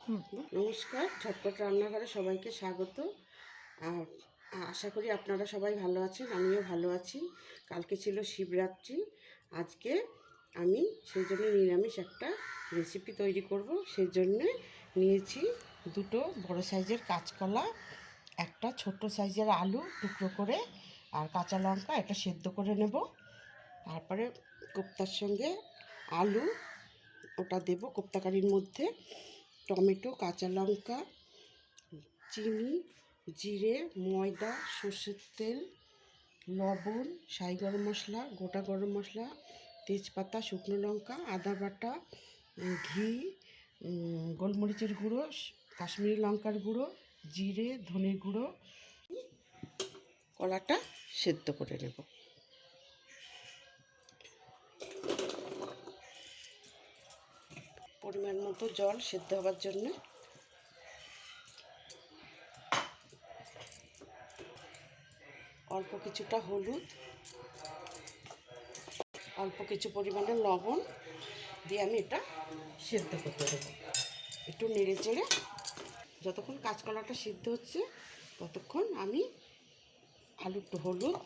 নমস্কার, ঝটপট রান্নাঘরে সবাইকে স্বাগত। আর আশা করি আপনারা সবাই ভালো আছেন, আমিও ভালো আছি। কালকে ছিল শিবরাত্রি, আজকে আমি সেই জন্য নিরামিষ একটা রেসিপি তৈরি করব। সেই জন্যে নিয়েছি দুটো বড় সাইজের কাঁচকলা, একটা ছোট সাইজের আলু টুকরো করে, আর কাঁচা লঙ্কা এটা সেদ্ধ করে নেব। তারপরে কোপ্তার সঙ্গে আলু ওটা দেব কোপ্তা কারির মধ্যে, টমেটো, কাঁচা লঙ্কা, চিনি, জিরে, ময়দা, সর্ষের তেল, লবণ, সাই গরম মশলা, গোটা গরম মশলা, তেজপাতা, শুকনো লঙ্কা, আদা বাটা, ঘি, গোলমরিচের গুঁড়ো, কাশ্মীরি লঙ্কার গুঁড়ো, জিরে, ধনে গুঁড়ো। কলাটা সেদ্ধ করে নেব। পরিমাণ মতো জল সেদ্ধ হওয়ার জন্য, অল্প কিছুটা হলুদ, অল্প কিছু পরিমাণে লবণ দিয়ে আমি এটা সেদ্ধ করতে দেবো। একটু নেড়ে চেড়ে যতক্ষণ কাঁচকলাটা সিদ্ধ হচ্ছে ততক্ষণ আমি একটু হলুদ,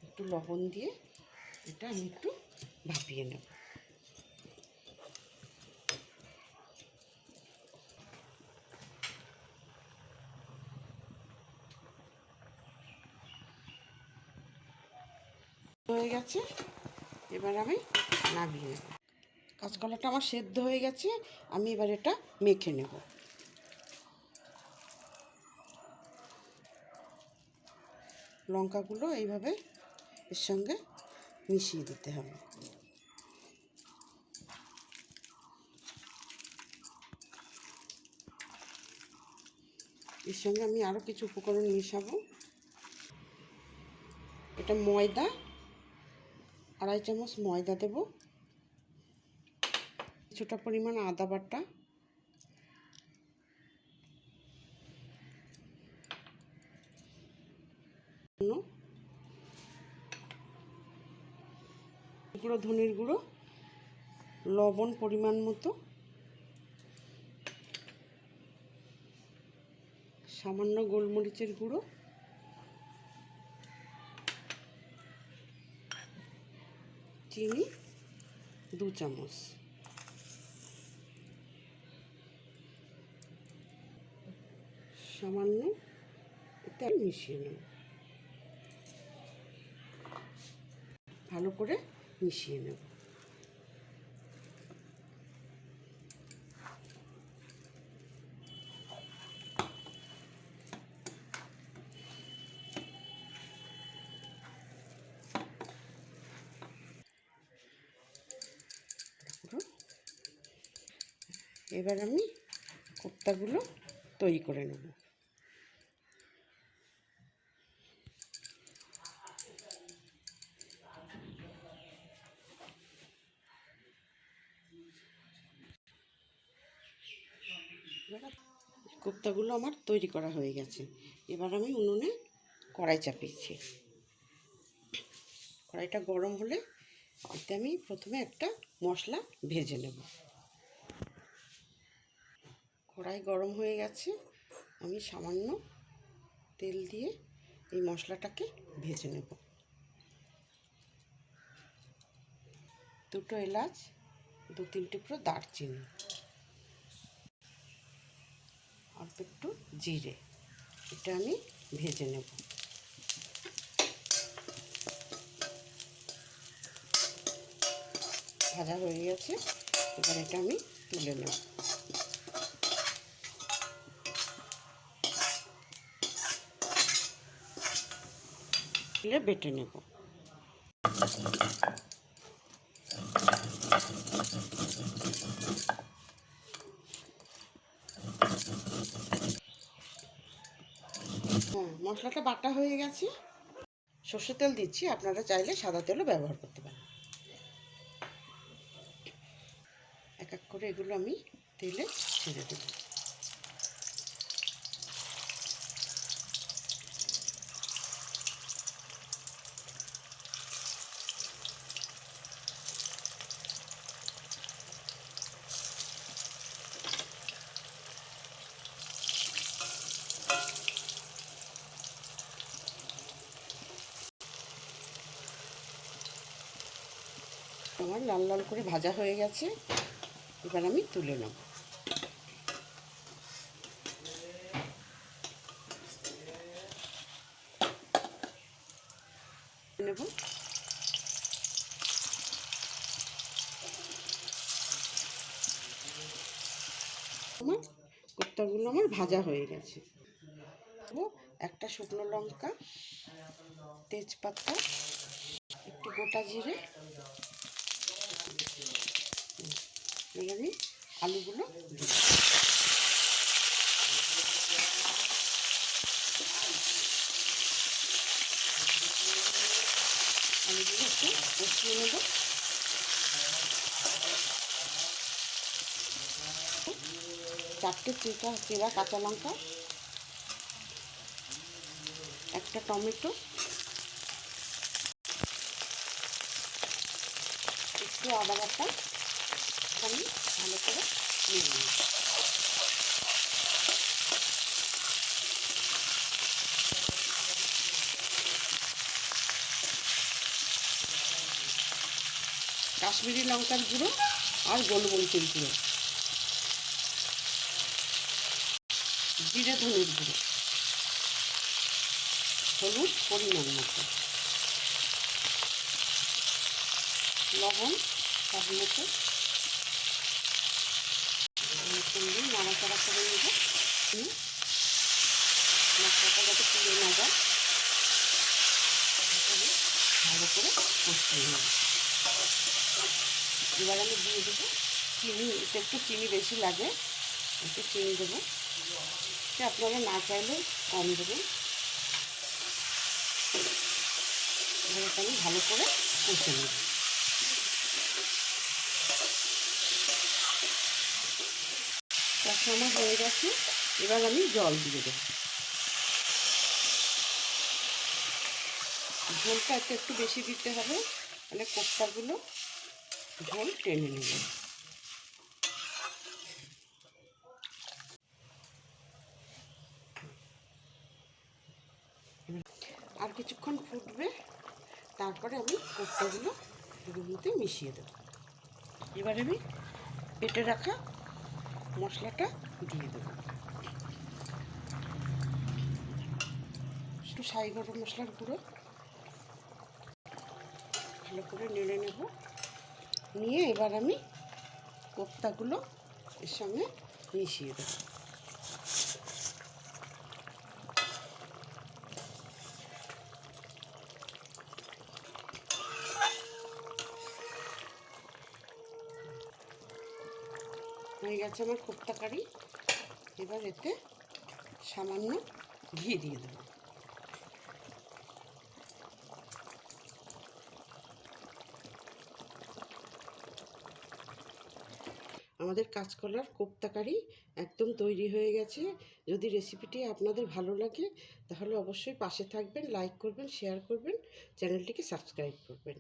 একটু লবণ দিয়ে এটা আমি একটু ভাপিয়ে নেব। হয়ে গেছে, এবার আমি নামিয়ে নেব। কাঁচকলাটা আমার সেদ্ধ হয়ে গেছে, আমি এবার এটা মেখে নেব। লঙ্কাগুলো এইভাবে এর সঙ্গে মিশিয়ে দিতে হবে। এর সঙ্গে আমি আরও কিছু উপকরণ মেশাবো। এটা ময়দা, 2.5 চামচ ময়দা দেব, কিছুটা পরিমাণ আদা বাটা, গুঁড়ো ধনের গুঁড়ো, লবণ পরিমাণ মতো, সামান্য গোলমরিচের গুঁড়ো, চিনি 2 চামচ, সামান্য এতে মিশিয়ে নেব। ভালো করে মিশিয়ে নেব। এবার আমি কোপ্তাগুলো তৈরি করে নেব। কোপ্তাগুলো আমার তৈরি করা হয়ে গেছে। এবার আমি উনুনে কড়াই চাপিয়েছি। কড়াইটা গরম হলে এতে আমি প্রথমে একটা মশলা ভেজে নেব। কড়াই গরম হয়ে গেছে, আমি সামান্য তেল দিয়ে এই মশলাটাকে ভেজে নেব। 2 এলাচ, 2-3 টুকরো দারচিনি, অল্প একটু জিরে, এটা আমি ভেজে নেব। ভাজা হয়ে গেছে, এবার এটা আমি তুলে নেব। তুলে বেটে নেব। মশলাটা বাটা হয়ে গেছে। সর্ষের তেল দিচ্ছি, আপনারা চাইলে সাদা তেলও ব্যবহার করতে পারেন। এক এক করে এগুলো আমি তেলে ছেড়ে দেব। আমার লাল লাল করে ভাজা হয়ে গেছে, এবার আমি তুলে নেব। নেব আমার কোপ্তাগুলো আমার ভাজা হয়ে গেছে। একটা শুকনো লঙ্কা, তেজপাতা, একটু গোটা জিরে, এবার আমি আলুগুলো দিই। আলুগুলো একটু কষিয়ে নেব। চারটে চেরা কাঁচা লঙ্কা, একটা টমেটো, একটু আদা বাটা, আমি ভালো করে নিয়ে নিই। কাশ্মীরি লঙ্কার গুঁড়ো আর গোলমরিচের গুঁড়ো, জিরে ধনের গুঁড়ো, হলুদ পরিমাণ মতো, লবণ স্বাদ মতো, নাড়াচাড়া করে নেব। মশলাটা যাতে পুড়ে না যায় ভালো করে কষিয়ে নেব। এবার আমি দিয়ে দেবো চিনি, এতে একটু চিনি বেশি লাগে, একটু চিনি দেবো, সে আপনারা না চাইলে কম দেবেন। এবার আমি ভালো করে কষে নেব। কষা আমার হয়ে গেছে, এবার আমি জল দিয়ে দেবো। ঝোলটা একটু বেশি দিতে হবে, তাহলে কোপ্তাগুলো ঝোল টেনে নেবে। আর কিছুক্ষণ ফুটবে, তারপরে আমি কোপ্তাগুলো মধ্যে মিশিয়ে দেবো। এবার আমি বেটে রাখা মশলাটা দিয়ে দেবো। একটু সাই গরম মশলার গুঁড়ো ভালো করে নেড়ে নেব। নিয়ে এবার আমি কোপ্তাগুলো এর সঙ্গে মিশিয়ে দেবো। হয়ে গেছে আমার কোপ্তা কারি। এবার এতে সামান্য ঘি দিয়ে দেবো। আমাদের কাঁচকলার কোপ্তা কারি একদম তৈরি হয়ে গেছে। যদি রেসিপিটি আপনাদের ভালো লাগে তাহলে অবশ্যই পাশে থাকবেন, লাইক করবেন, শেয়ার করবেন, চ্যানেলটিকে সাবস্ক্রাইব করবেন।